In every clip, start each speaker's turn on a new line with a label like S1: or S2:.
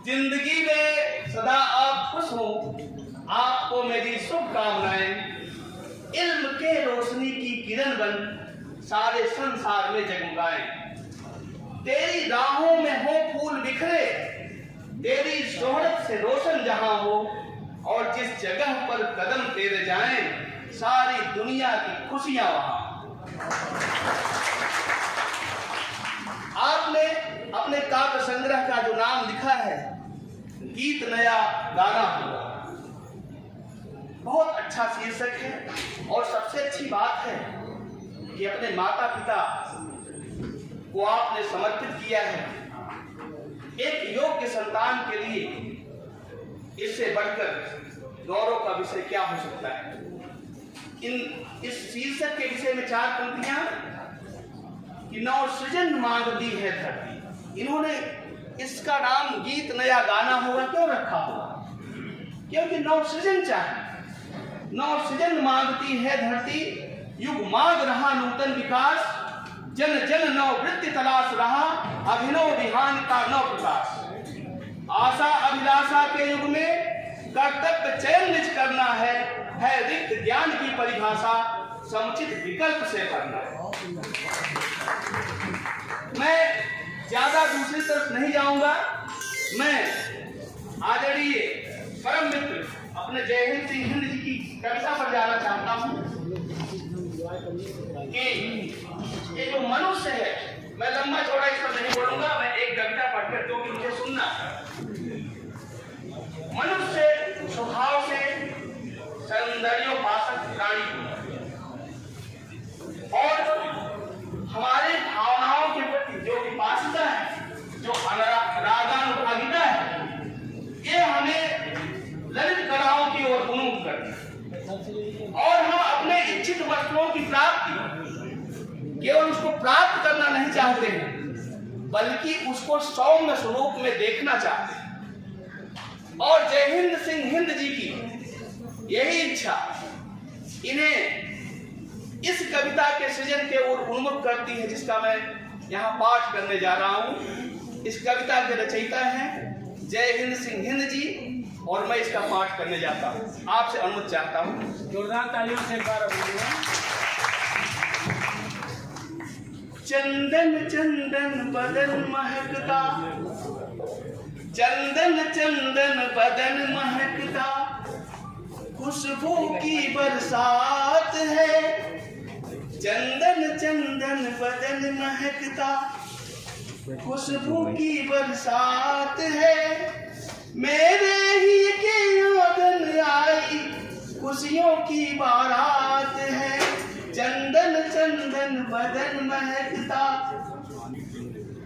S1: जिंदगी में सदा आप खुश हो, आपको मेरी शुभकामनाएं। इल्म के रोशनी की किरण बन सारे संसार में जगमगाएं। तेरी राहों में हो फूल बिखरे, तेरी शोहरत से रोशन जहां हो, और जिस जगह पर कदम तेरे जाएं सारी दुनिया की खुशियां वहां। आपने अपने काव्य संग्रह का जो नाम लिखा है, गीत नया गाना हुआ, बहुत अच्छा शीर्षक है। और सबसे अच्छी बात है कि अपने माता पिता को आपने समर्पित किया है। एक योग्य संतान के लिए इससे बढ़कर गौरव का विषय क्या हो सकता है। इस शीर्षक के विषय में 4 पंक्तियां कि नौ सृजन मांगती है धरती। इन्होंने इसका नाम गीत नया गाना होगा क्यों रखा होगा? क्योंकि नौ सृजन चाहिए। नौ सृजन मांगती है धरती, युग मांग रहा नूतन विकास, जन जन नौ वृत्ति तलाश रहा, अभिनव विहान का नौ प्रकाश। आशा अभिलाषा के युग में कर्तव्य चयन निज करना है रिक्त ज्ञान की परिभाषा समुचित विकल्प से करना है। मैं ज्यादा दूसरी तरफ नहीं जाऊंगा। मैं आदरणीय परम मित्र अपने जयहिंद सिंह हिंद जी की कविता पर जाना चाहता हूं कि ये जो मनुष्य है, मैं लंबा चौड़ा इस पर नहीं बोलूंगा, मैं एक कविता पढ़कर दो कि मुझे सुनना। मनुष्य स्वभाव से सौंदर्योपासक प्राणी और हमारे भावनाओं के प्रति जो विपासिता है, जो रागानुरागिता है, ये हमें ललित कलाओं की ओर उन्मुख करती है। और हम अपने इच्छित वस्तुओं की प्राप्ति केवल उसको प्राप्त करना नहीं चाहते हैं, बल्कि उसको सौम्य स्वरूप में देखना चाहते हैं। और जयहिंद सिंह हिंद जी की यही इच्छा इन्हें इस कविता के सृजन के ओर उन्मुख करती है, जिसका मैं यहाँ पाठ करने जा रहा हूँ। इस कविता के रचयिता हैं जयहिंद सिंह हिंद जी, और मैं इसका पाठ करने जाता हूँ। आपसे अनुमति चाहता हूँ।
S2: जोरदार तालियों से एक बार
S1: चंदन चंदन बदन महकता, चंदन चंदन बदन महकता, खुशबू की बरसात है। चंदन चंदन बदन महकता, खुशबू की बरसात है। मेरे ही के आंगन आई खुशियों की बारात है। चंदन चंदन बदन महकता,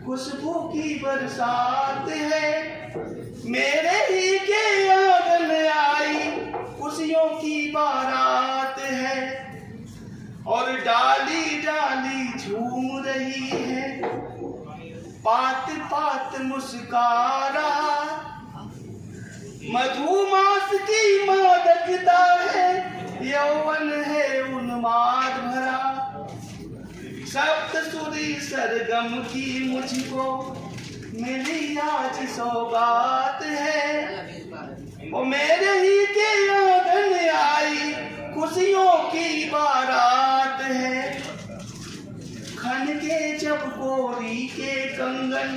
S1: खुशबू की बरसात है। मेरे ही के आंगन आई खुशियों की बारात है। और डाली डाली झूम रही है, पात पात मुस्कारा। मधुमास की मादकता है, यौवन है उन्माद भरा। सप्तसुरी सरगम की मुझको मिली आज सौगात है। वो मेरे ही के आंगन आई खुशियों की बारात है। खन के जब गोरी के कंगन,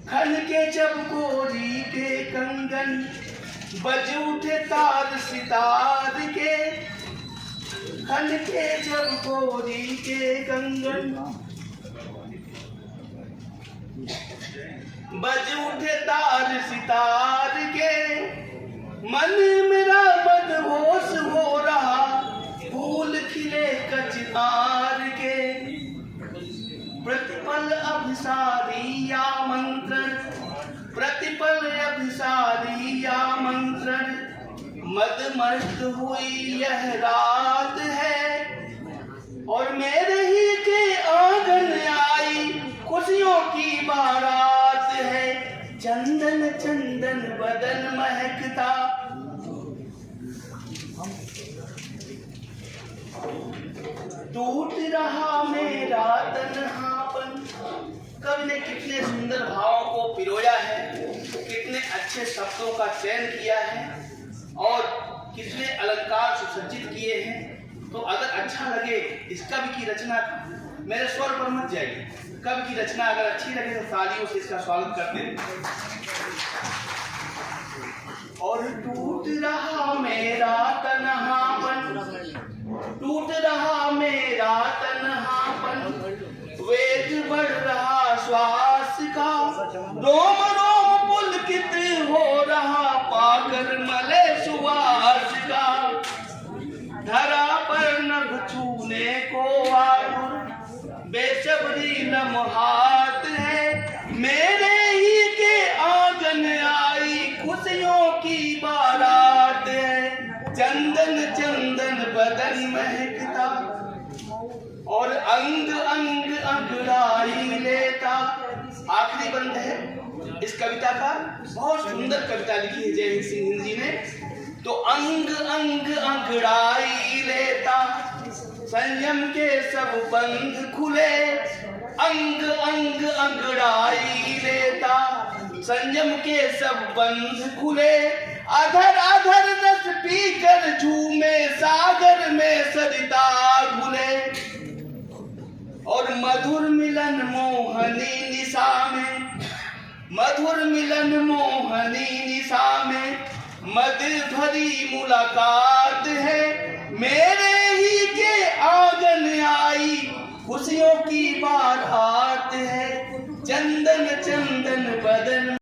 S1: खन के जब गोरी के कंगन, बज उठे तार सितार के। खन के जब गोरी के कंगन, बज उठे तार सितार के। मन मेरा मदहोश हो रहा, फूल खिले कचनार के। प्रतिपल अभिसारी आमंत्रण, प्रतिपल अभिसारी आमंत्रण। मदमस्त हुई यह रात है, और मेरे ही के आंगन आई खुशियों की बारात है। चंदन चंदन बदन महकता, टूट रहा मेरा तन्हापन। कवि ने कितने सुंदर भावों को पिरोया है। अच्छे शब्दों का चयन किया है और कितने अलंकार सुसज्जित किए हैं। तो अगर अच्छा लगे इस कवि की रचना, मेरे स्वर पर मत जाइए, कवि की रचना अगर अच्छी लगे तो तालियों से इसका स्वागत करते हैं। और टूट रहा मेरा तन्हापन, टूट रहा मेरा तन्हापन, वेग बढ़ रहा श्वास का, रोम रोम पुलकित हो रहा पाकर मले सुवास का, धरा पर नभ छूने को आतुर बेसब्री लम्हात है, मेरे ही के आंगन आई खुशियों की बारात है, चंदन चंदन बदन महकता और अंग अंग अंगड़ाई लेता। आखिरी बंद है इस कविता का, बहुत सुंदर कविता लिखी है जय सिंह जी ने। तो अंग अंग अंगड़ाई लेता, संयम के सब बंध खुले, अंग अंग अंगड़ाई लेता, संयम के सब बंध खुले, अधर अधर रस पीकर झूमे सागर में सरिता घुले, और मधुर मिलन मोहनी निशा में, मधुर मिलन मोहनी निशा में, मद भरी मुलाकात है, मेरे ही के आंगन आई खुशियों की बारात है, चंदन चंदन बदन